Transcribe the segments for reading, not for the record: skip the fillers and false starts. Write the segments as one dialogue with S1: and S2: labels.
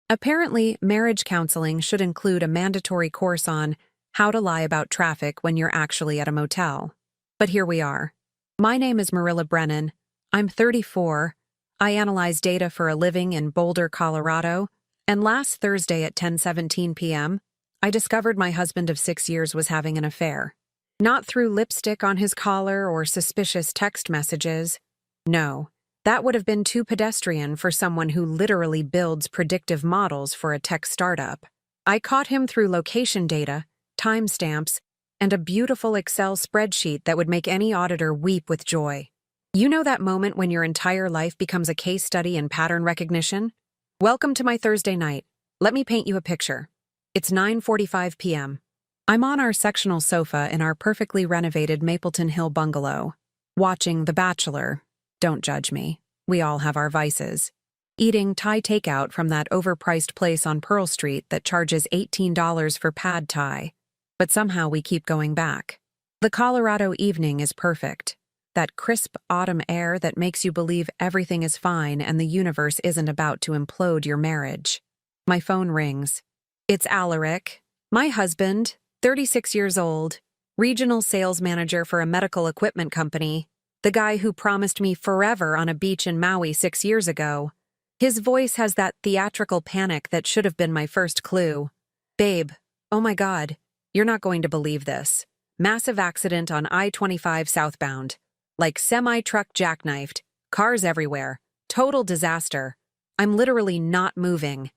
S1: Apparently, marriage counseling should include a mandatory course on how to lie about traffic when you're actually at a motel. But here we are. My name is Marilla Brennan. I'm 34. I analyze data for a living in Boulder, Colorado. And last Thursday at 10:17 p.m., I discovered my husband of 6 years was having an affair. Not through lipstick on his collar or suspicious text messages. No, that would have been too pedestrian for someone who literally builds predictive models for a tech startup. I caught him through location data, timestamps, and a beautiful Excel spreadsheet that would make any auditor weep with joy. You know that moment when your entire life becomes a case study in pattern recognition? Welcome to my Thursday night. Let me paint you a picture. It's 9:45 p.m. I'm on our sectional sofa in our perfectly renovated Mapleton Hill bungalow, watching The Bachelor. Don't judge me. We all have our vices. Eating Thai takeout from that overpriced place on Pearl Street that charges $18 for pad Thai. But somehow we keep going back. The Colorado evening is perfect. That crisp autumn air that makes you believe everything is fine and the universe isn't about to implode your marriage. My phone rings. It's Alaric, my husband, 36 years old, regional sales manager for a medical equipment company, the guy who promised me forever on a beach in Maui 6 years ago. His voice has that theatrical panic that should have been my first clue. Babe, oh my God, you're not going to believe this. Massive accident on I-25 southbound. Like semi-truck jackknifed, cars everywhere, total disaster. I'm literally not moving.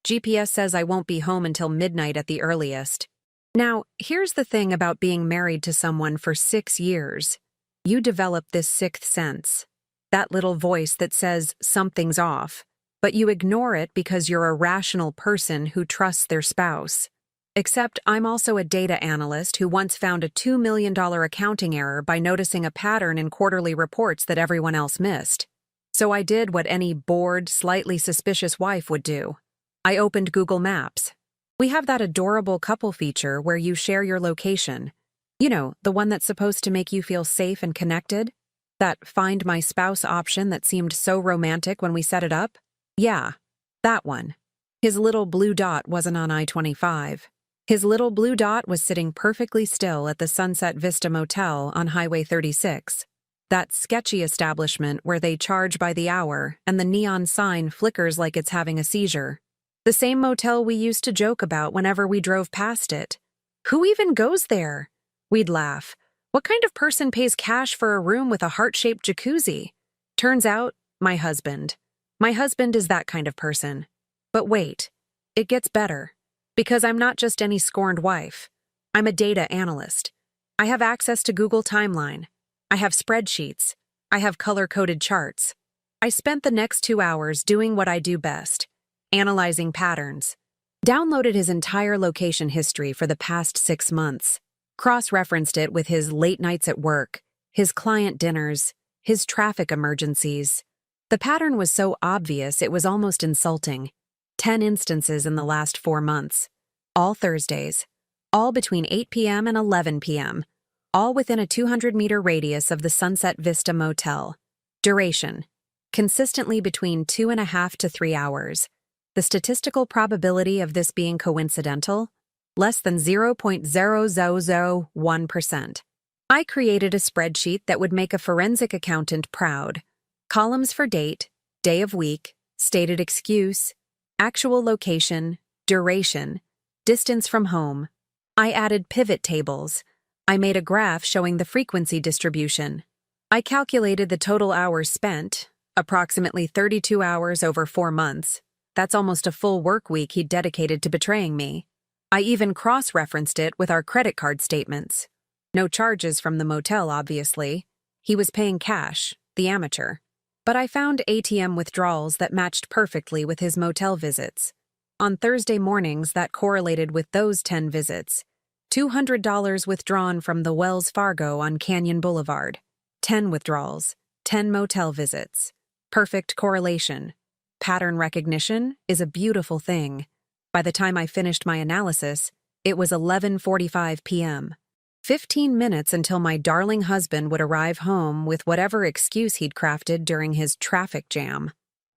S1: GPS says I won't be home until midnight at the earliest. Now, here's the thing about being married to someone for 6 years. You develop this sixth sense. That little voice that says something's off, but you ignore it because you're a rational person who trusts their spouse. Except I'm also a data analyst who once found a $2 million accounting error by noticing a pattern in quarterly reports that everyone else missed. So I did what any bored, slightly suspicious wife would do. I opened Google Maps. We have that adorable couple feature where you share your location. You know, the one that's supposed to make you feel safe and connected? That Find My Spouse option that seemed so romantic when we set it up? Yeah, that one. His little blue dot wasn't on I-25. His little blue dot was sitting perfectly still at the Sunset Vista Motel on Highway 36. That sketchy establishment where they charge by the hour and the neon sign flickers like it's having a seizure. The same motel we used to joke about whenever we drove past it. Who even goes there? We'd laugh. What kind of person pays cash for a room with a heart-shaped jacuzzi? Turns out, my husband. My husband is that kind of person. But wait, it gets better. Because I'm not just any scorned wife. I'm a data analyst. I have access to Google Timeline. I have spreadsheets. I have color-coded charts. I spent the next 2 hours doing what I do best. Analyzing patterns. Downloaded his entire location history for the past 6 months. Cross-referenced it with his late nights at work, his client dinners, his traffic emergencies. The pattern was so obvious it was almost insulting. 10 instances in the last 4 months. All Thursdays. All between 8 p.m. and 11 p.m. All within a 200-meter radius of the Sunset Vista Motel. Duration. Consistently between 2.5 to 3 hours. The statistical probability of this being coincidental? Less than 0.0001%. I created a spreadsheet that would make a forensic accountant proud. Columns for date, day of week, stated excuse, actual location, duration, distance from home. I added pivot tables. I made a graph showing the frequency distribution. I calculated the total hours spent, approximately 32 hours over 4 months. That's almost a full work week he'd dedicated to betraying me. I even cross-referenced it with our credit card statements. No charges from the motel, obviously. He was paying cash, the amateur. But I found ATM withdrawals that matched perfectly with his motel visits. On Thursday mornings, that correlated with those 10 visits. $200 withdrawn from the Wells Fargo on Canyon Boulevard. 10 withdrawals, 10 motel visits. Perfect correlation. Pattern recognition is a beautiful thing. By the time I finished my analysis, it was 11:45 p.m. 15 minutes until my darling husband would arrive home with whatever excuse he'd crafted during his traffic jam.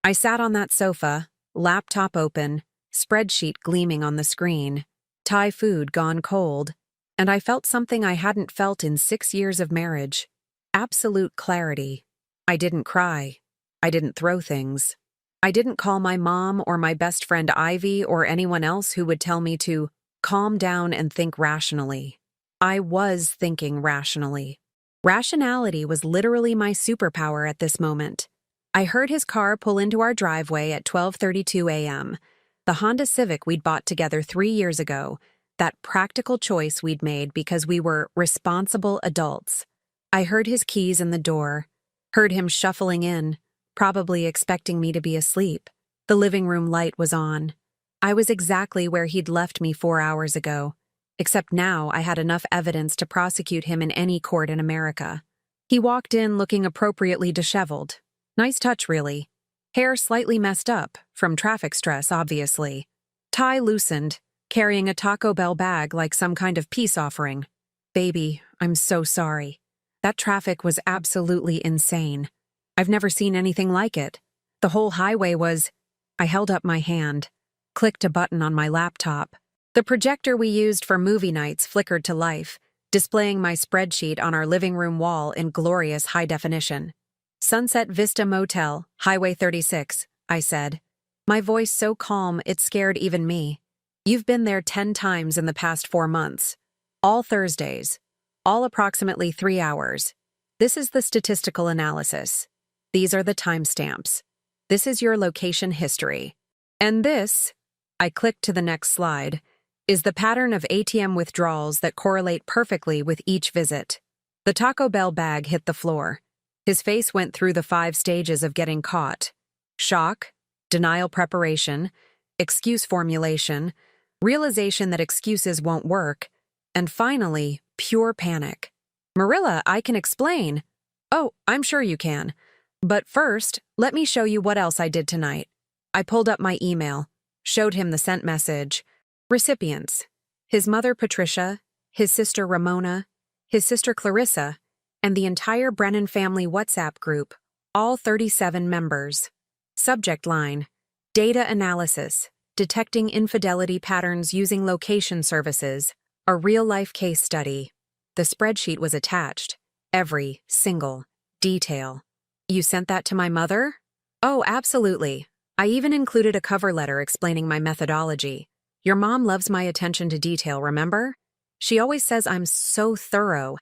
S1: I sat on that sofa, laptop open, spreadsheet gleaming on the screen, Thai food gone cold, and I felt something I hadn't felt in 6 years of marriage. Absolute clarity. I didn't cry. I didn't throw things. I didn't call my mom or my best friend Ivy or anyone else who would tell me to calm down and think rationally. I was thinking rationally. Rationality was literally my superpower at this moment. I heard his car pull into our driveway at 12:32 a.m. The Honda Civic we'd bought together 3 years ago, that practical choice we'd made because we were responsible adults. I heard his keys in the door, heard him shuffling in, probably expecting me to be asleep. The living room light was on. I was exactly where he'd left me 4 hours ago, except now I had enough evidence to prosecute him in any court in America. He walked in looking appropriately disheveled. Nice touch, really. Hair slightly messed up, from traffic stress, obviously. Tie loosened, carrying a Taco Bell bag like some kind of peace offering. Baby, I'm so sorry. That traffic was absolutely insane. I've never seen anything like it. The whole highway was... I held up my hand, clicked a button on my laptop. The projector we used for movie nights flickered to life, displaying my spreadsheet on our living room wall in glorious high definition. Sunset Vista Motel, Highway 36, I said. My voice so calm it scared even me. You've been there 10 times in the past 4 months. All Thursdays. All approximately 3 hours. This is the statistical analysis. These are the timestamps. This is your location history. And this, I clicked to the next slide, is the pattern of ATM withdrawals that correlate perfectly with each visit. The Taco Bell bag hit the floor. His face went through the 5 stages of getting caught. Shock, denial preparation, excuse formulation, realization that excuses won't work, and finally, pure panic. Marilla, I can explain. Oh, I'm sure you can. But first, let me show you what else I did tonight. I pulled up my email, showed him the sent message. Recipients: his mother Patricia, his sister Ramona, his sister Clarissa, and the entire Brennan family WhatsApp group, all 37 members. Subject line: Data analysis, detecting infidelity patterns using location services, a real-life case study. The spreadsheet was attached, every single detail. You sent that to my mother? Oh, absolutely. I even included a cover letter explaining my methodology. Your mom loves my attention to detail, remember? She always says I'm so thorough.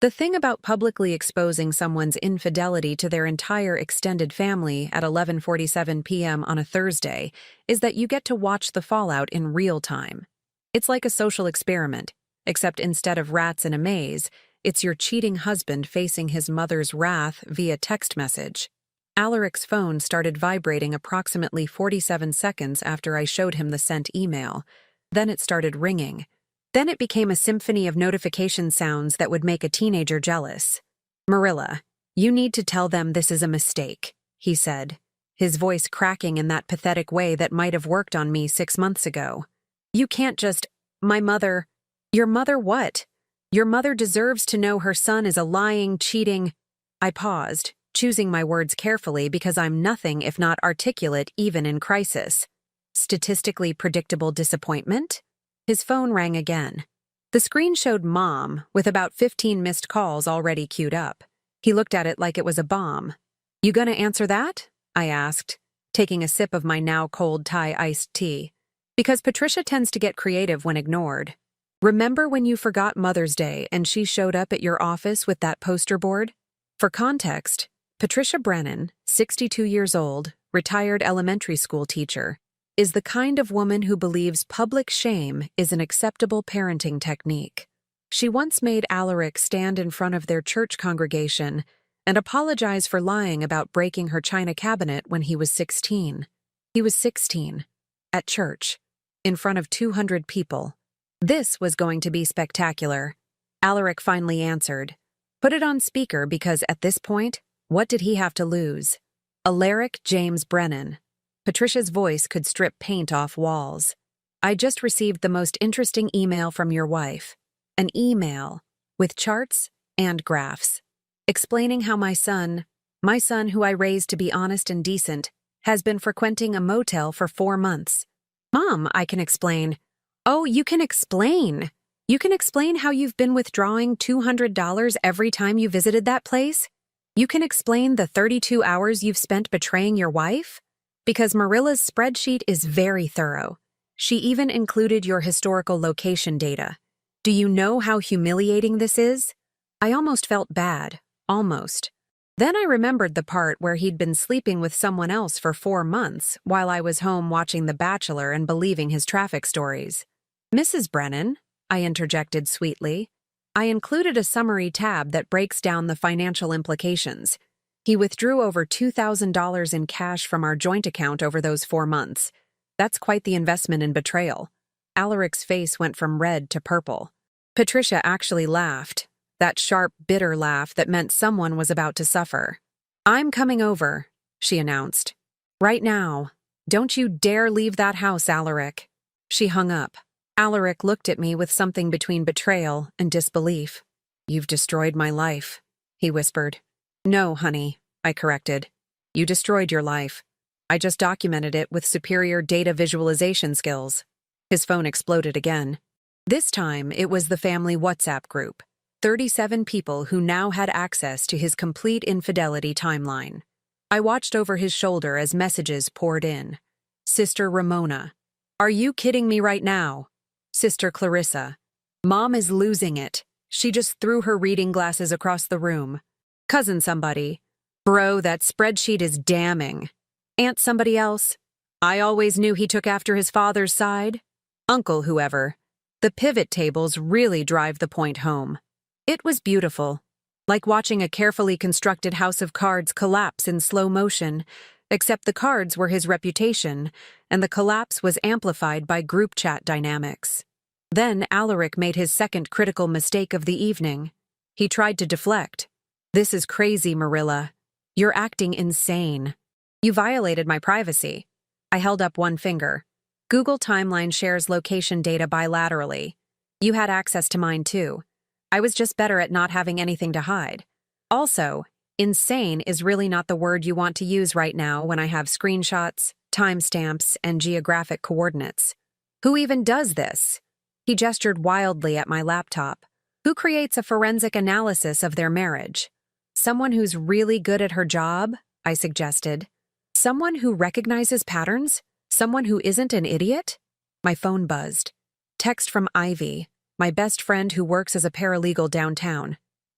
S1: The thing about publicly exposing someone's infidelity to their entire extended family at 11:47 p.m. on a Thursday is that you get to watch the fallout in real time. It's like a social experiment, except instead of rats in a maze, it's your cheating husband facing his mother's wrath via text message. Alaric's phone started vibrating approximately 47 seconds after I showed him the sent email. Then it started ringing. Then it became a symphony of notification sounds that would make a teenager jealous. Marilla, you need to tell them this is a mistake, he said, his voice cracking in that pathetic way that might have worked on me 6 months ago. You can't just... My mother... Your mother what? Your mother deserves to know her son is a lying, cheating... I paused, choosing my words carefully because I'm nothing if not articulate even in crisis. Statistically predictable disappointment? His phone rang again. The screen showed Mom, with about 15 missed calls already queued up. He looked at it like it was a bomb. You gonna answer that? I asked, taking a sip of my now cold Thai iced tea. Because Patricia tends to get creative when ignored. Remember when you forgot Mother's Day and she showed up at your office with that poster board? For context, Patricia Brennan, 62 years old, retired elementary school teacher, is the kind of woman who believes public shame is an acceptable parenting technique. She once made Alaric stand in front of their church congregation and apologize for lying about breaking her china cabinet when he was 16. He was 16. At church. In front of 200 people. This was going to be spectacular. Alaric finally answered. Put it on speaker because at this point, what did he have to lose? Alaric James Brennan. Patricia's voice could strip paint off walls. I just received the most interesting email from your wife. An email with charts and graphs, explaining how my son who I raised to be honest and decent, has been frequenting a motel for 4 months. Mom, I can explain. Oh, you can explain. You can explain how you've been withdrawing $200 every time you visited that place? You can explain the 32 hours you've spent betraying your wife? Because Marilla's spreadsheet is very thorough. She even included your historical location data. Do you know how humiliating this is? I almost felt bad. Almost. Then I remembered the part where he'd been sleeping with someone else for 4 months while I was home watching The Bachelor and believing his traffic stories. Mrs. Brennan, I interjected sweetly. I included a summary tab that breaks down the financial implications. He withdrew over $2,000 in cash from our joint account over those 4 months. That's quite the investment in betrayal. Alaric's face went from red to purple. Patricia actually laughed, that sharp, bitter laugh that meant someone was about to suffer. I'm coming over, she announced. Right now. Don't you dare leave that house, Alaric. She hung up. Alaric looked at me with something between betrayal and disbelief. You've destroyed my life, he whispered. No, honey, I corrected. You destroyed your life. I just documented it with superior data visualization skills. His phone exploded again. This time, it was the family WhatsApp group. 37 people who now had access to his complete infidelity timeline. I watched over his shoulder as messages poured in. Sister Ramona. Are you kidding me right now? Sister Clarissa. Mom is losing it. She just threw her reading glasses across the room. Cousin somebody. Bro, that spreadsheet is damning. Aunt somebody else. I always knew he took after his father's side. Uncle whoever. The pivot tables really drive the point home. It was beautiful, like watching a carefully constructed house of cards collapse in slow motion, except the cards were his reputation, and the collapse was amplified by group chat dynamics. Then Alaric made his second critical mistake of the evening. He tried to deflect. This is crazy, Marilla. You're acting insane. You violated my privacy. I held up one finger. Google Timeline shares location data bilaterally. You had access to mine too. I was just better at not having anything to hide. Also, insane is really not the word you want to use right now when I have screenshots, timestamps, and geographic coordinates. Who even does this? He gestured wildly at my laptop. Who creates a forensic analysis of their marriage? Someone who's really good at her job, I suggested. Someone who recognizes patterns? Someone who isn't an idiot? My phone buzzed. Text from Ivy, my best friend who works as a paralegal downtown.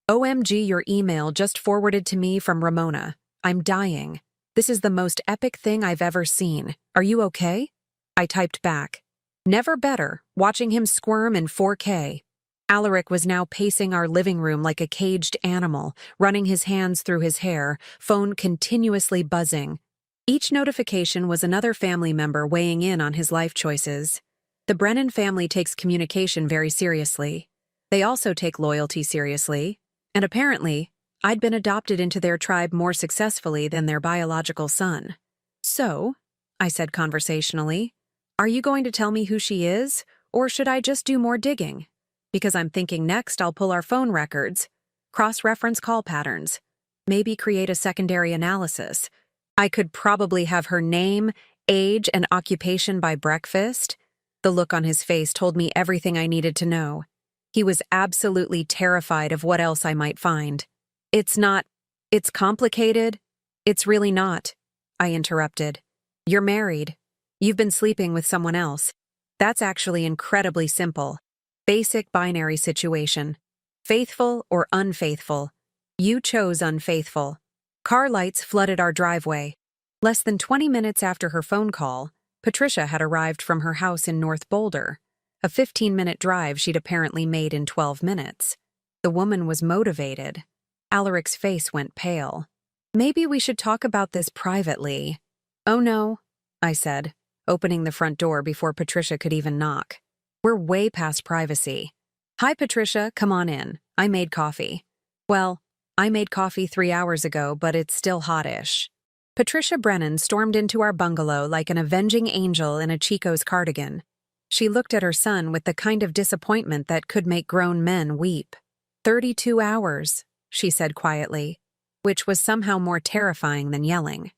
S1: OMG, your email just forwarded to me from Ramona. I'm dying. This is the most epic thing I've ever seen. Are you okay? I typed back. Never better, watching him squirm in 4K. Alaric was now pacing our living room like a caged animal, running his hands through his hair, phone continuously buzzing. Each notification was another family member weighing in on his life choices. The Brennan family takes communication very seriously. They also take loyalty seriously. And apparently, I'd been adopted into their tribe more successfully than their biological son. So, I said conversationally, are you going to tell me who she is, or should I just do more digging? Because I'm thinking next I'll pull our phone records, cross-reference call patterns, maybe create a secondary analysis. I could probably have her name, age, and occupation by breakfast. The look on his face told me everything I needed to know. He was absolutely terrified of what else I might find. It's complicated. It's really not, I interrupted. You're married. You've been sleeping with someone else. That's actually incredibly simple. Basic binary situation. Faithful or unfaithful. You chose unfaithful. Car lights flooded our driveway. Less than 20 minutes after her phone call, Patricia had arrived from her house in North Boulder, a 15-minute drive she'd apparently made in 12 minutes. The woman was motivated. Alaric's face went pale. Maybe we should talk about this privately. Oh no, I said, opening the front door before Patricia could even knock. We're way past privacy. Hi, Patricia, come on in. I made coffee. Well, I made coffee 3 hours ago, but it's still hot-ish. Patricia Brennan stormed into our bungalow like an avenging angel in a Chico's cardigan. She looked at her son with the kind of disappointment that could make grown men weep. 32 hours, she said quietly, which was somehow more terrifying than yelling.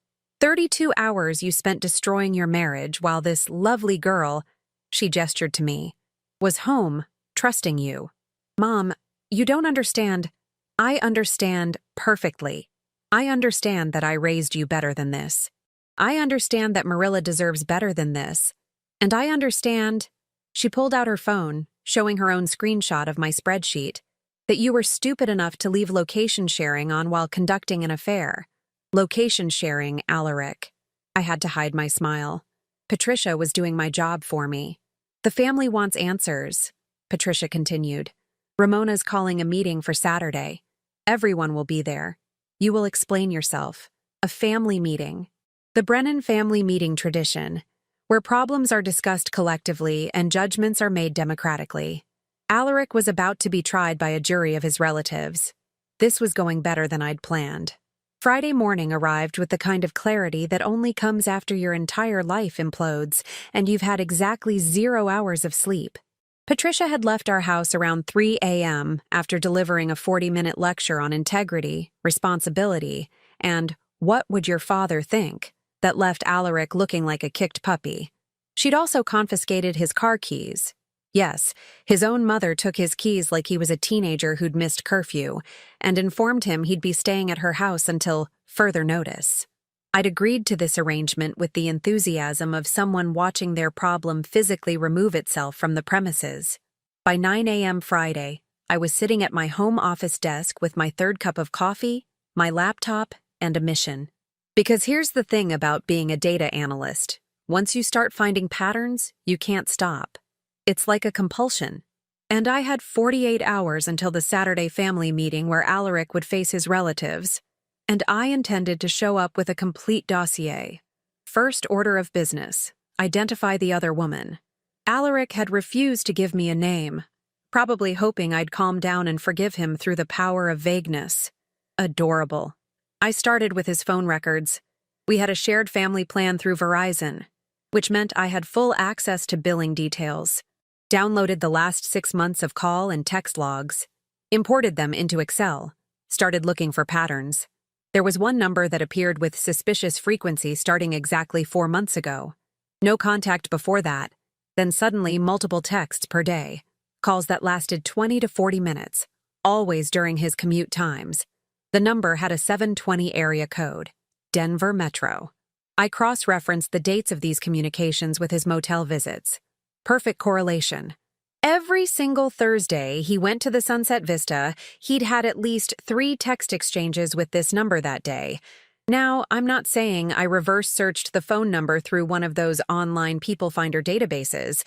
S1: 32 hours you spent destroying your marriage while this lovely girl, she gestured to me, was home, trusting you. Mom, you don't understand. I understand perfectly. I understand that I raised you better than this. I understand that Marilla deserves better than this. And I understand, she pulled out her phone, showing her own screenshot of my spreadsheet, that you were stupid enough to leave location sharing on while conducting an affair. Location sharing, Alaric. I had to hide my smile. Patricia was doing my job for me. The family wants answers, Patricia continued. Ramona's calling a meeting for Saturday. Everyone will be there. You will explain yourself. A family meeting. The Brennan family meeting tradition, where problems are discussed collectively and judgments are made democratically. Alaric was about to be tried by a jury of his relatives. This was going better than I'd planned. Friday morning arrived with the kind of clarity that only comes after your entire life implodes and you've had exactly 0 hours of sleep. Patricia had left our house around 3 a.m. after delivering a 40-minute lecture on integrity, responsibility, and what would your father think that left Alaric looking like a kicked puppy. She'd also confiscated his car keys. Yes, his own mother took his keys like he was a teenager who'd missed curfew and informed him he'd be staying at her house until further notice. I'd agreed to this arrangement with the enthusiasm of someone watching their problem physically remove itself from the premises. By 9 a.m. Friday, I was sitting at my home office desk with my third cup of coffee, my laptop, and a mission. Because here's the thing about being a data analyst. Once you start finding patterns, you can't stop. It's like a compulsion. And I had 48 hours until the Saturday family meeting where Alaric would face his relatives. And I intended to show up with a complete dossier. First order of business, identify the other woman. Alaric had refused to give me a name, probably hoping I'd calm down and forgive him through the power of vagueness. Adorable. I started with his phone records. We had a shared family plan through Verizon, which meant I had full access to billing details. Downloaded the last 6 months of call and text logs, imported them into Excel, started looking for patterns. There was one number that appeared with suspicious frequency starting exactly 4 months ago. No contact before that, then suddenly multiple texts per day, calls that lasted 20 to 40 minutes, always during his commute times. The number had a 720 area code, Denver Metro. I cross-referenced the dates of these communications with his motel visits. Perfect correlation. Every single Thursday he went to the Sunset Vista, he'd had at least 3 text exchanges with this number that day. Now, I'm not saying I reverse-searched the phone number through one of those online people finder databases.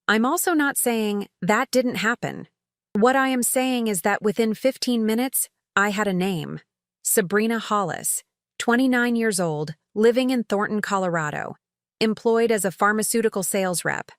S1: I'm also not saying that didn't happen. What I am saying is that within 15 minutes, I had a name. Sabrina Hollis, 29 years old, living in Thornton, Colorado. Employed as a pharmaceutical sales rep.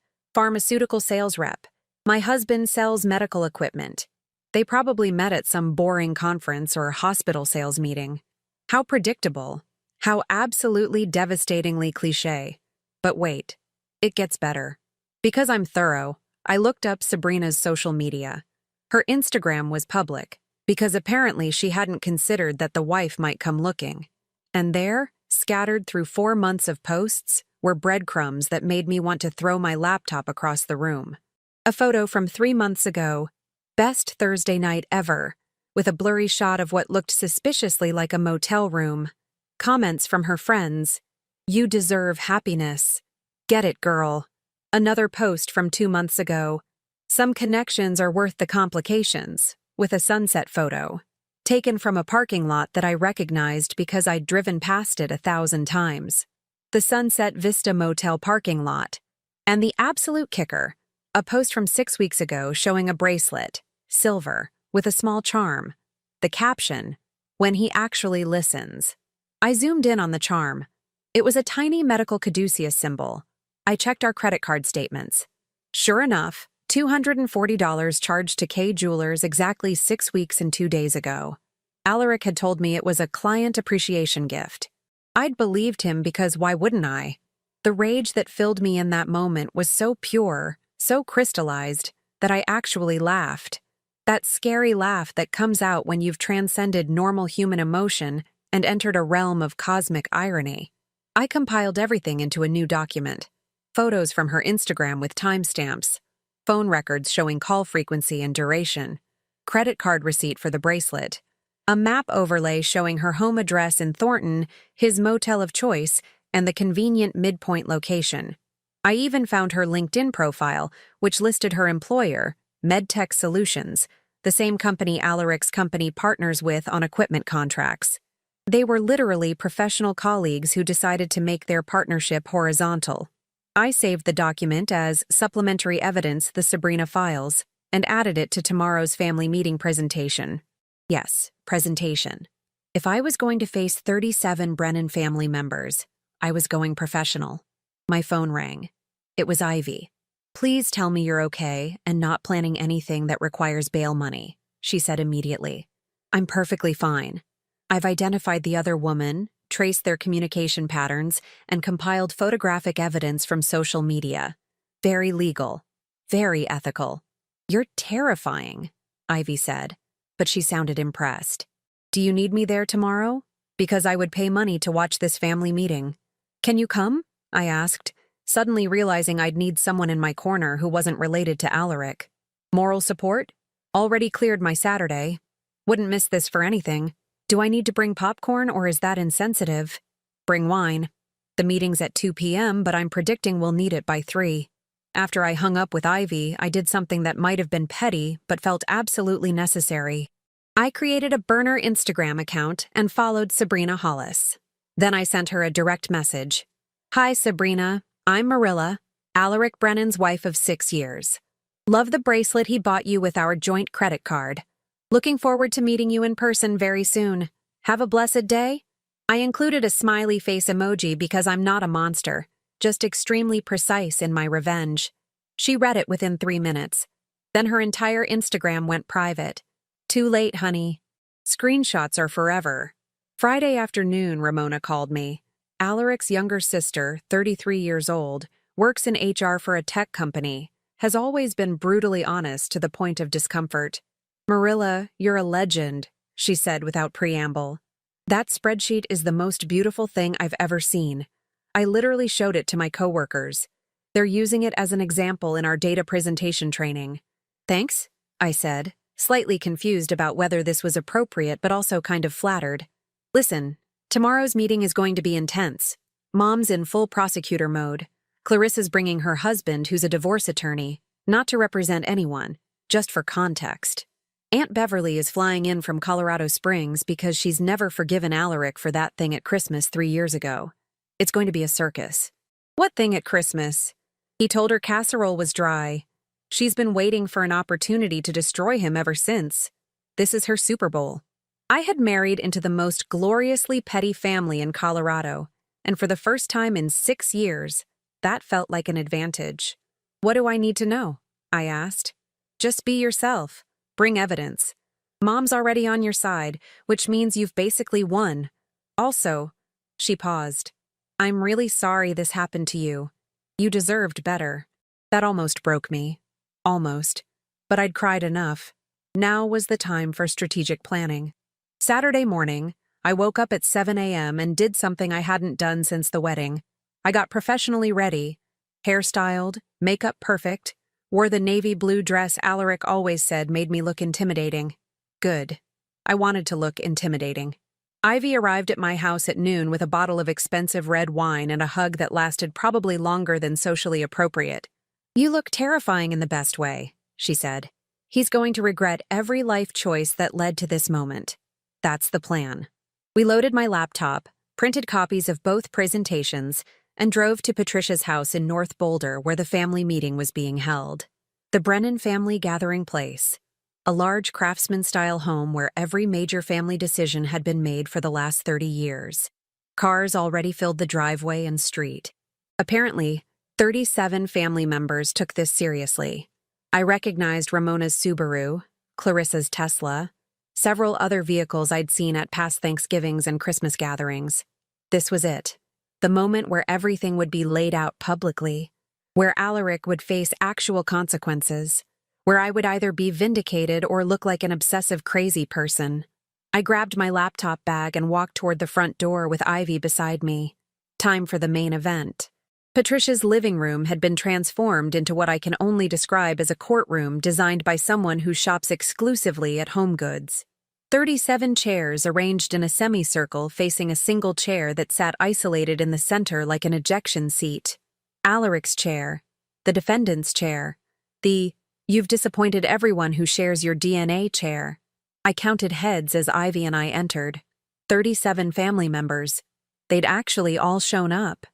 S1: My husband sells medical equipment. They probably met at some boring conference or hospital sales meeting. How predictable. How absolutely devastatingly cliché. But wait, it gets better. Because I'm thorough, I looked up Sabrina's social media. Her Instagram was public, because apparently she hadn't considered that the wife might come looking. And there, scattered through 4 months of posts, were breadcrumbs that made me want to throw my laptop across the room. A photo from 3 months ago, best Thursday night ever, with a blurry shot of what looked suspiciously like a motel room. Comments from her friends, "You deserve happiness. Get it, girl." Another post from 2 months ago, "Some connections are worth the complications," with a sunset photo, taken from a parking lot that I recognized because I'd driven past it 1,000 times. The Sunset Vista Motel parking lot. And the absolute kicker, a post from 6 weeks ago showing a bracelet, silver, with a small charm. The caption, "When he actually listens." I zoomed in on the charm. It was a tiny medical caduceus symbol. I checked our credit card statements. Sure enough, $240 charged to K Jewelers exactly 6 weeks and 2 days ago. Alaric had told me it was a client appreciation gift. I'd believed him because why wouldn't I? The rage that filled me in that moment was so pure, so crystallized, that I actually laughed. That scary laugh that comes out when you've transcended normal human emotion and entered a realm of cosmic irony. I compiled everything into a new document. Photos from her Instagram with timestamps, phone records showing call frequency and duration, credit card receipt for the bracelet, a map overlay showing her home address in Thornton, his motel of choice, and the convenient midpoint location. I even found her LinkedIn profile, which listed her employer, MedTech Solutions, the same company Alaric's company partners with on equipment contracts. They were literally professional colleagues who decided to make their partnership horizontal. I saved the document as supplementary evidence the Sabrina files and added it to tomorrow's family meeting presentation. Yes, presentation. If I was going to face 37 Brennan family members, I was going professional. My phone rang. It was Ivy. "Please tell me you're okay and not planning anything that requires bail money," she said immediately. "I'm perfectly fine. I've identified the other woman, traced their communication patterns, and compiled photographic evidence from social media. Very legal. Very ethical." "You're terrifying," Ivy said, but she sounded impressed. "Do you need me there tomorrow? Because I would pay money to watch this family meeting." "Can you come?" I asked, suddenly realizing I'd need someone in my corner who wasn't related to Alaric. "Moral support? Already cleared my Saturday. Wouldn't miss this for anything. Do I need to bring popcorn or is that insensitive?" "Bring wine. The meeting's at 2 p.m., but I'm predicting we'll need it by 3. After I hung up with Ivy, I did something that might have been petty but felt absolutely necessary. I created a burner Instagram account and followed Sabrina Hollis. Then I sent her a direct message. "Hi, Sabrina. I'm Marilla, Alaric Brennan's wife of 6 years. Love the bracelet he bought you with our joint credit card. Looking forward to meeting you in person very soon. Have a blessed day." I included a smiley face emoji because I'm not a monster, just extremely precise in my revenge. She read it within 3 minutes. Then her entire Instagram went private. "Too late, honey. Screenshots are forever." Friday afternoon, Ramona called me. Alaric's younger sister, 33 years old, works in HR for a tech company, has always been brutally honest to the point of discomfort. "Marilla, you're a legend," she said without preamble. "That spreadsheet is the most beautiful thing I've ever seen. I literally showed it to my coworkers. They're using it as an example in our data presentation training." "Thanks," I said, slightly confused about whether this was appropriate but also kind of flattered. "Listen, tomorrow's meeting is going to be intense. Mom's in full prosecutor mode. Clarissa's bringing her husband, who's a divorce attorney, not to represent anyone, just for context. Aunt Beverly is flying in from Colorado Springs because she's never forgiven Alaric for that thing at Christmas 3 years ago. It's going to be a circus." "What thing at Christmas?" "He told her casserole was dry. She's been waiting for an opportunity to destroy him ever since. This is her Super Bowl." I had married into the most gloriously petty family in Colorado, and for the first time in 6 years, that felt like an advantage. "What do I need to know?" I asked. "Just be yourself. Bring evidence. Mom's already on your side, which means you've basically won. Also," she paused, "I'm really sorry this happened to you. You deserved better." That almost broke me. Almost. But I'd cried enough. Now was the time for strategic planning. Saturday morning, I woke up at 7 a.m. and did something I hadn't done since the wedding. I got professionally ready, hairstyled, makeup perfect, wore the navy blue dress Alaric always said made me look intimidating. Good. I wanted to look intimidating. Ivy arrived at my house at noon with a bottle of expensive red wine and a hug that lasted probably longer than socially appropriate. "You look terrifying in the best way," she said. "He's going to regret every life choice that led to this moment." That's the plan. We loaded my laptop, printed copies of both presentations, and drove to Patricia's house in North Boulder where the family meeting was being held. The Brennan family gathering place. A large craftsman-style home where every major family decision had been made for the last 30 years. Cars already filled the driveway and street. Apparently, 37 family members took this seriously. I recognized Ramona's Subaru, Clarissa's Tesla, several other vehicles I'd seen at past Thanksgivings and Christmas gatherings. This was it. The moment where everything would be laid out publicly, where Alaric would face actual consequences, where I would either be vindicated or look like an obsessive crazy person. I grabbed my laptop bag and walked toward the front door with Ivy beside me. Time for the main event. Patricia's living room had been transformed into what I can only describe as a courtroom designed by someone who shops exclusively at Home Goods. 37 chairs arranged in a semicircle facing a single chair that sat isolated in the center like an ejection seat. Alaric's chair, the defendant's chair, the "you've disappointed everyone who shares your DNA" chair. I counted heads as Ivy and I entered. 37 family members. They'd actually all shown up.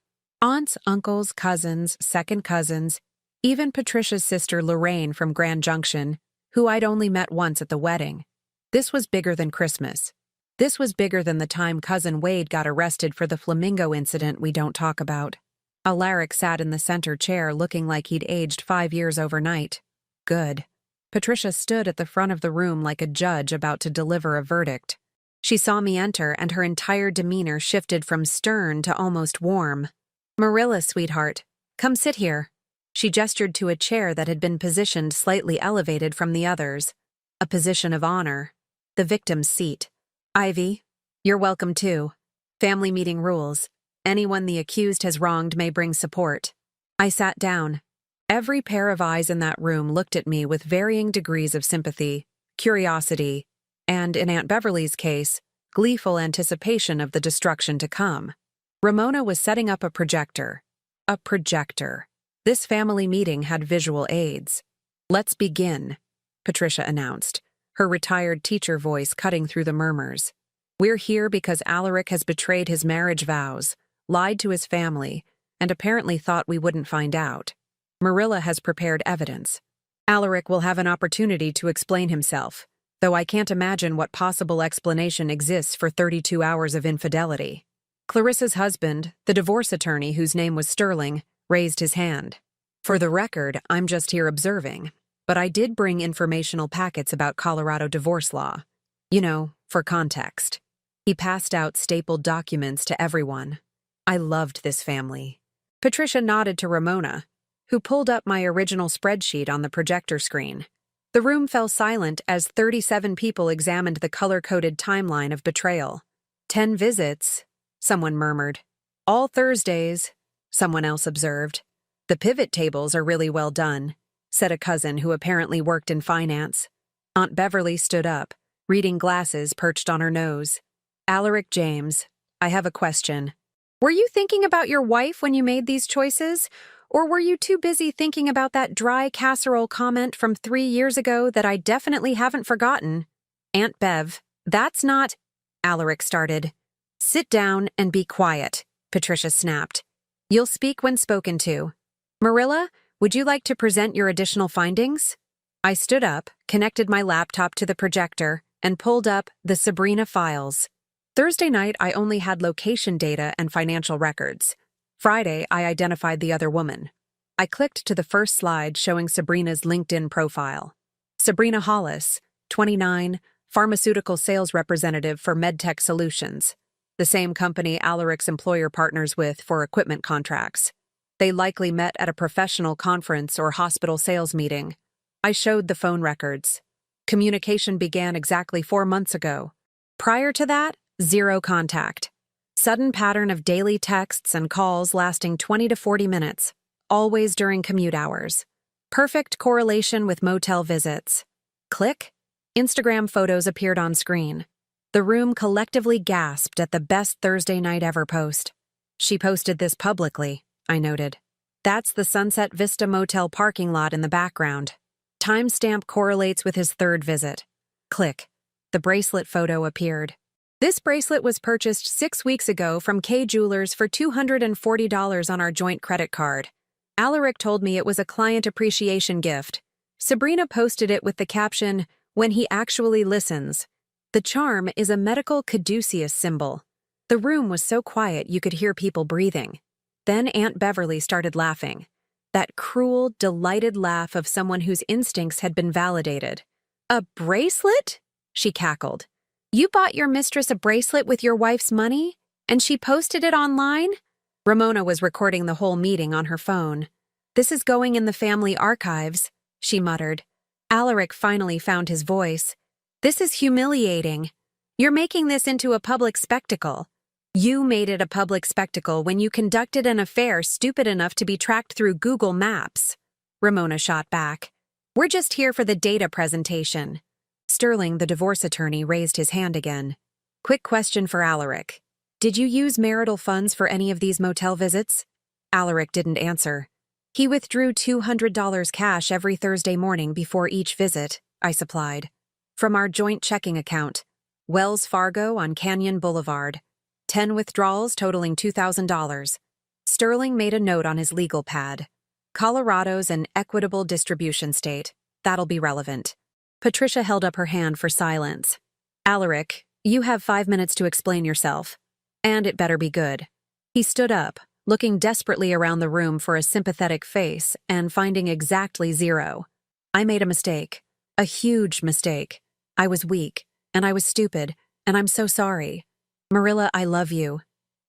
S1: Aunts, uncles, cousins, second cousins, even Patricia's sister Lorraine from Grand Junction, who I'd only met once at the wedding. This was bigger than Christmas. This was bigger than the time cousin Wade got arrested for the flamingo incident we don't talk about. Alaric sat in the center chair looking like he'd aged 5 years overnight. Good. Patricia stood at the front of the room like a judge about to deliver a verdict. She saw me enter and her entire demeanor shifted from stern to almost warm. "Marilla, sweetheart, come sit here." She gestured to a chair that had been positioned slightly elevated from the others. A position of honor. The victim's seat. "Ivy, you're welcome too. Family meeting rules. Anyone the accused has wronged may bring support." I sat down. Every pair of eyes in that room looked at me with varying degrees of sympathy, curiosity, and, in Aunt Beverly's case, gleeful anticipation of the destruction to come. Ramona was setting up a projector. A projector. This family meeting had visual aids. "Let's begin," Patricia announced, her retired teacher voice cutting through the murmurs. "We're here because Alaric has betrayed his marriage vows, lied to his family, and apparently thought we wouldn't find out. Marilla has prepared evidence. Alaric will have an opportunity to explain himself, though I can't imagine what possible explanation exists for 32 hours of infidelity." Clarissa's husband, the divorce attorney whose name was Sterling, raised his hand. "For the record, I'm just here observing, but I did bring informational packets about Colorado divorce law. You know, for context." He passed out stapled documents to everyone. I loved this family. Patricia nodded to Ramona, who pulled up my original spreadsheet on the projector screen. The room fell silent as 37 people examined the color-coded timeline of Betrayal. 10 visits, someone murmured. "All Thursdays," someone else observed. "The pivot tables are really well done," said a cousin who apparently worked in finance. Aunt Beverly stood up, reading glasses perched on her nose. "Alaric James, I have a question. Were you thinking about your wife when you made these choices? Or were you too busy thinking about that dry casserole comment from 3 years ago that I definitely haven't forgotten?" "Aunt Bev, that's not—" Alaric started. "Sit down and be quiet," Patricia snapped. "You'll speak when spoken to. Marilla, would you like to present your additional findings?" I stood up, connected my laptop to the projector, and pulled up the Sabrina files. Thursday night, I only had location data and financial records. Friday, I identified the other woman. I clicked to the first slide showing Sabrina's LinkedIn profile. Sabrina Hollis, 29, pharmaceutical sales representative for MedTech Solutions, the same company Alaric's employer partners with for equipment contracts. They likely met at a professional conference or hospital sales meeting. I showed the phone records. Communication began exactly 4 months ago. Prior to that, 0 contact. Sudden pattern of daily texts and calls lasting 20 to 40 minutes, always during commute hours. Perfect correlation with motel visits. Click. Instagram photos appeared on screen. The room collectively gasped at the best Thursday night ever post. "She posted this publicly," I noted. "That's the Sunset Vista Motel parking lot in the background. Timestamp correlates with his 3rd visit." Click. The bracelet photo appeared. "This bracelet was purchased 6 weeks ago from K Jewelers for $240 on our joint credit card. Alaric told me it was a client appreciation gift. Sabrina posted it with the caption, 'When he actually listens.' The charm is a medical caduceus symbol." The room was so quiet you could hear people breathing. Then Aunt Beverly started laughing. That cruel, delighted laugh of someone whose instincts had been validated. "A bracelet?" she cackled. "You bought your mistress a bracelet with your wife's money? And she posted it online?" Ramona was recording the whole meeting on her phone. "This is going in the family archives," she muttered. Alaric finally found his voice. "This is humiliating. You're making this into a public spectacle. You made it a public spectacle when you conducted an affair stupid enough to be tracked through Google Maps. Ramona shot back. We're just here for the data presentation. Sterling, the divorce attorney, raised his hand again. Quick question for Alaric. Did you use marital funds for any of these motel visits? Alaric didn't answer. He withdrew $200 cash every Thursday morning before each visit, I supplied. From our joint checking account, Wells Fargo on Canyon Boulevard. 10 withdrawals totaling $2,000. Sterling made a note on his legal pad. Colorado's an equitable distribution state. That'll be relevant. Patricia held up her hand for silence. Alaric, you have 5 minutes to explain yourself. And it better be good. He stood up, looking desperately around the room for a sympathetic face and finding exactly zero. I made a mistake. A huge mistake. I was weak, and I was stupid, and I'm so sorry. Marilla, I love you.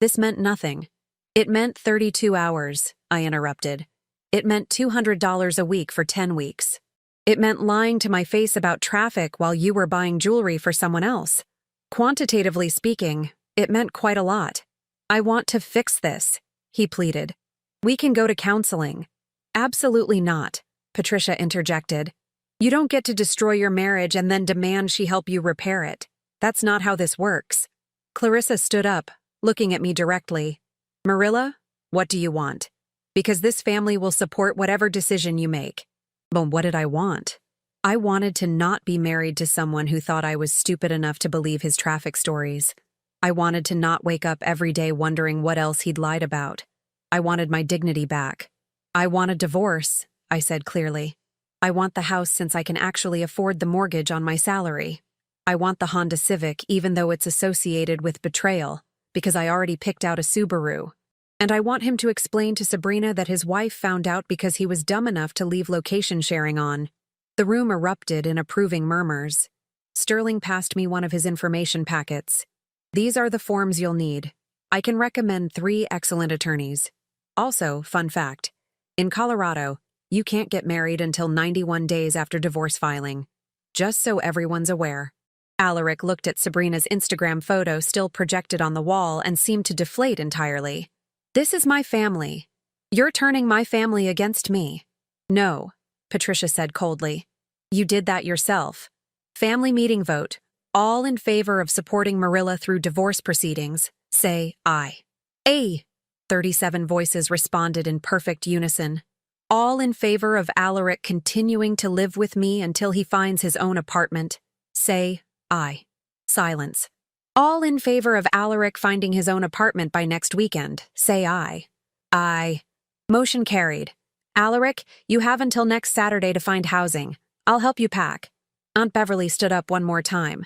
S1: This meant nothing. It meant 32 hours, I interrupted. It meant $200 a week for 10 weeks. It meant lying to my face about traffic while you were buying jewelry for someone else. Quantitatively speaking, it meant quite a lot. I want to fix this, he pleaded. We can go to counseling. Absolutely not, Patricia interjected. You don't get to destroy your marriage and then demand she help you repair it. That's not how this works. Clarissa stood up, looking at me directly. Marilla, what do you want? Because this family will support whatever decision you make. But what did I want? I wanted to not be married to someone who thought I was stupid enough to believe his traffic stories. I wanted to not wake up every day wondering what else he'd lied about. I wanted my dignity back. I want a divorce, I said clearly. I want the house since I can actually afford the mortgage on my salary. I want the Honda Civic even though it's associated with betrayal, because I already picked out a Subaru. And I want him to explain to Sabrina that his wife found out because he was dumb enough to leave location sharing on. The room erupted in approving murmurs. Sterling passed me one of his information packets. These are the forms you'll need. I can recommend 3 excellent attorneys. Also, fun fact, in Colorado, you can't get married until 91 days after divorce filing. Just so everyone's aware. Alaric looked at Sabrina's Instagram photo still projected on the wall and seemed to deflate entirely. This is my family. You're turning my family against me. No, Patricia said coldly. You did that yourself. Family meeting vote. All in favor of supporting Marilla through divorce proceedings, say aye. Aye. 37 voices responded in perfect unison. All in favor of Alaric continuing to live with me until he finds his own apartment, say aye. Silence. All in favor of Alaric finding his own apartment by next weekend, say aye. Aye. Motion carried. Alaric, you have until next Saturday to find housing. I'll help you pack. Aunt Beverly stood up one more time.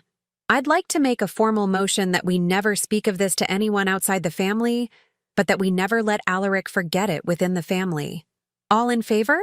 S1: I'd like to make a formal motion that we never speak of this to anyone outside the family, but that we never let Alaric forget it within the family. All in favor?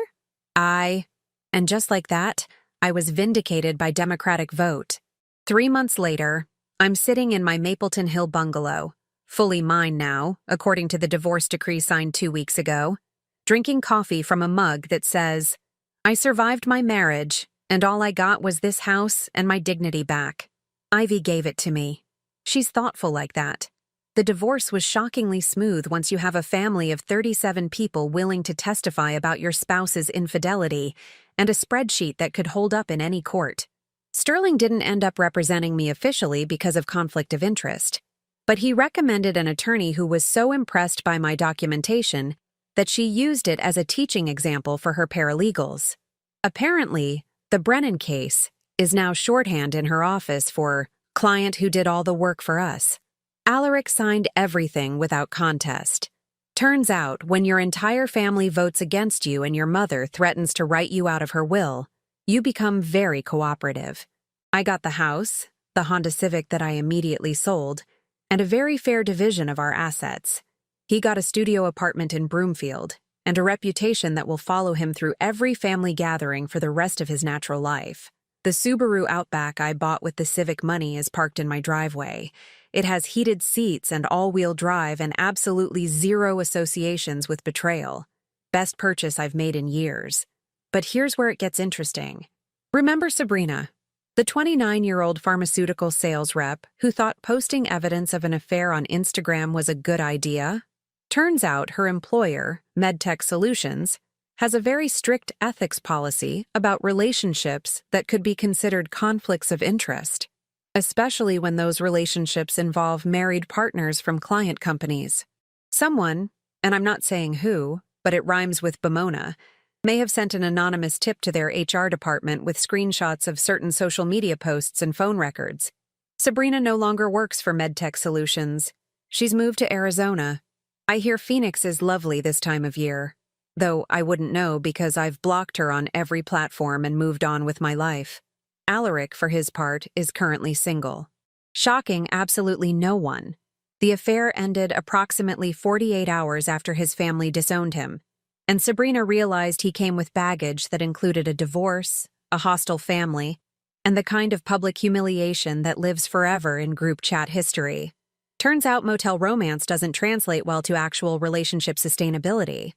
S1: Aye. And just like that, I was vindicated by Democratic vote. 3 months later, I'm sitting in my Mapleton Hill bungalow, fully mine now, according to the divorce decree signed 2 weeks ago, drinking coffee from a mug that says, I survived my marriage, and all I got was this house and my dignity back. Ivy gave it to me. She's thoughtful like that. The divorce was shockingly smooth once you have a family of 37 people willing to testify about your spouse's infidelity and a spreadsheet that could hold up in any court. Sterling didn't end up representing me officially because of conflict of interest, but he recommended an attorney who was so impressed by my documentation that she used it as a teaching example for her paralegals. Apparently, the Brennan case is now shorthand in her office for client who did all the work for us. Alaric signed everything without contest. Turns out, when your entire family votes against you and your mother threatens to write you out of her will, you become very cooperative. I got the house, the Honda Civic that I immediately sold, and a very fair division of our assets. He got a studio apartment in Broomfield, and a reputation that will follow him through every family gathering for the rest of his natural life. The Subaru Outback I bought with the Civic money is parked in my driveway. It has heated seats and all-wheel drive and absolutely zero associations with betrayal. Best purchase I've made in years. But here's where it gets interesting. Remember Sabrina, The 29-year-old pharmaceutical sales rep who thought posting evidence of an affair on Instagram was a good idea. Turns out her employer, MedTech Solutions, has a very strict ethics policy about relationships that could be considered conflicts of interest, especially when those relationships involve married partners from client companies. Someone, and I'm not saying who, but it rhymes with Pomona, may have sent an anonymous tip to their HR department with screenshots of certain social media posts and phone records. Sabrina no longer works for MedTech Solutions. She's moved to Arizona. I hear Phoenix is lovely this time of year, though I wouldn't know because I've blocked her on every platform and moved on with my life. Alaric, for his part, is currently single. Shocking absolutely no one. The affair ended approximately 48 hours after his family disowned him, and Sabrina realized he came with baggage that included a divorce, a hostile family, and the kind of public humiliation that lives forever in group chat history. Turns out motel romance doesn't translate well to actual relationship sustainability.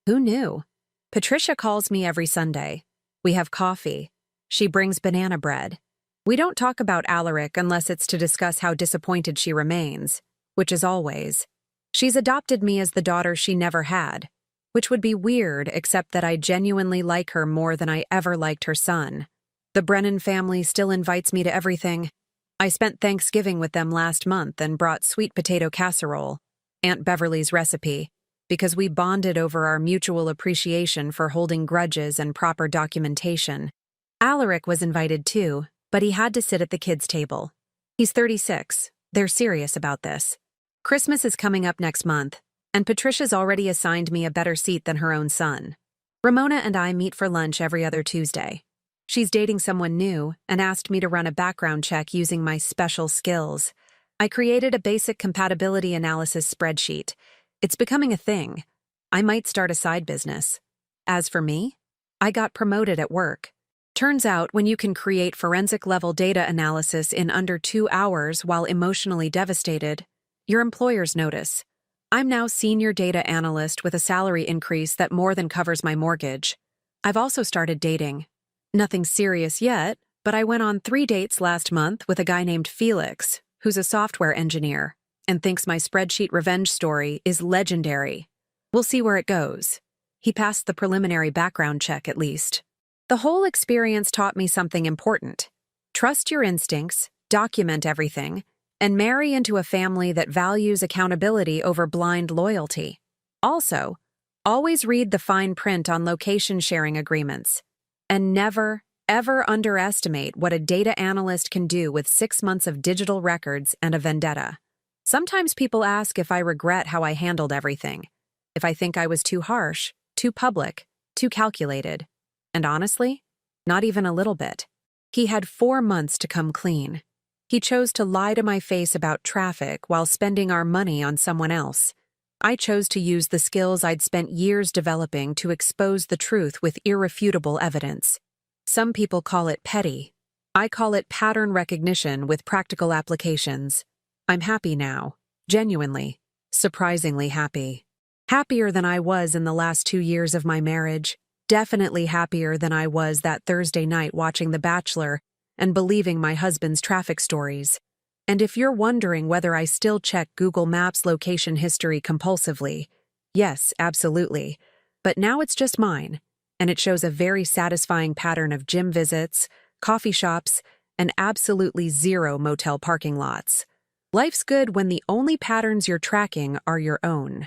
S1: Who knew? Patricia calls me every Sunday. We have coffee. She brings banana bread. We don't talk about Alaric unless it's to discuss how disappointed she remains, which is always. She's adopted me as the daughter she never had, which would be weird except that I genuinely like her more than I ever liked her son. The Brennan family still invites me to everything. I spent Thanksgiving with them last month and brought sweet potato casserole, Aunt Beverly's recipe, because we bonded over our mutual appreciation for holding grudges and proper documentation. Alaric was invited too, but he had to sit at the kids' table. He's 36. They're serious about this. Christmas is coming up next month, and Patricia's already assigned me a better seat than her own son. Ramona and I meet for lunch every other Tuesday. She's dating someone new and asked me to run a background check using my special skills. I created a basic compatibility analysis spreadsheet. It's becoming a thing. I might start a side business. As for me, I got promoted at work. Turns out when you can create forensic-level data analysis in under 2 hours while emotionally devastated, your employers notice. I'm now senior data analyst with a salary increase that more than covers my mortgage. I've also started dating. Nothing serious yet, but I went on 3 dates last month with a guy named Felix, who's a software engineer, and thinks my spreadsheet revenge story is legendary. We'll see where it goes. He passed the preliminary background check at least. The whole experience taught me something important. Trust your instincts, document everything, and marry into a family that values accountability over blind loyalty. Also, always read the fine print on location sharing agreements. And never, ever underestimate what a data analyst can do with 6 months of digital records and a vendetta. Sometimes people ask if I regret how I handled everything, if I think I was too harsh, too public, too calculated. And honestly, not even a little bit. He had 4 months to come clean. He chose to lie to my face about traffic while spending our money on someone else. I chose to use the skills I'd spent years developing to expose the truth with irrefutable evidence. Some people call it petty. I call it pattern recognition with practical applications. I'm happy now. Genuinely. Surprisingly happy. Happier than I was in the last 2 years of my marriage. Definitely happier than I was that Thursday night watching The Bachelor and believing my husband's traffic stories. And if you're wondering whether I still check Google Maps location history compulsively, yes, absolutely. But now it's just mine, and it shows a very satisfying pattern of gym visits, coffee shops, and absolutely 0 motel parking lots. Life's good when the only patterns you're tracking are your own.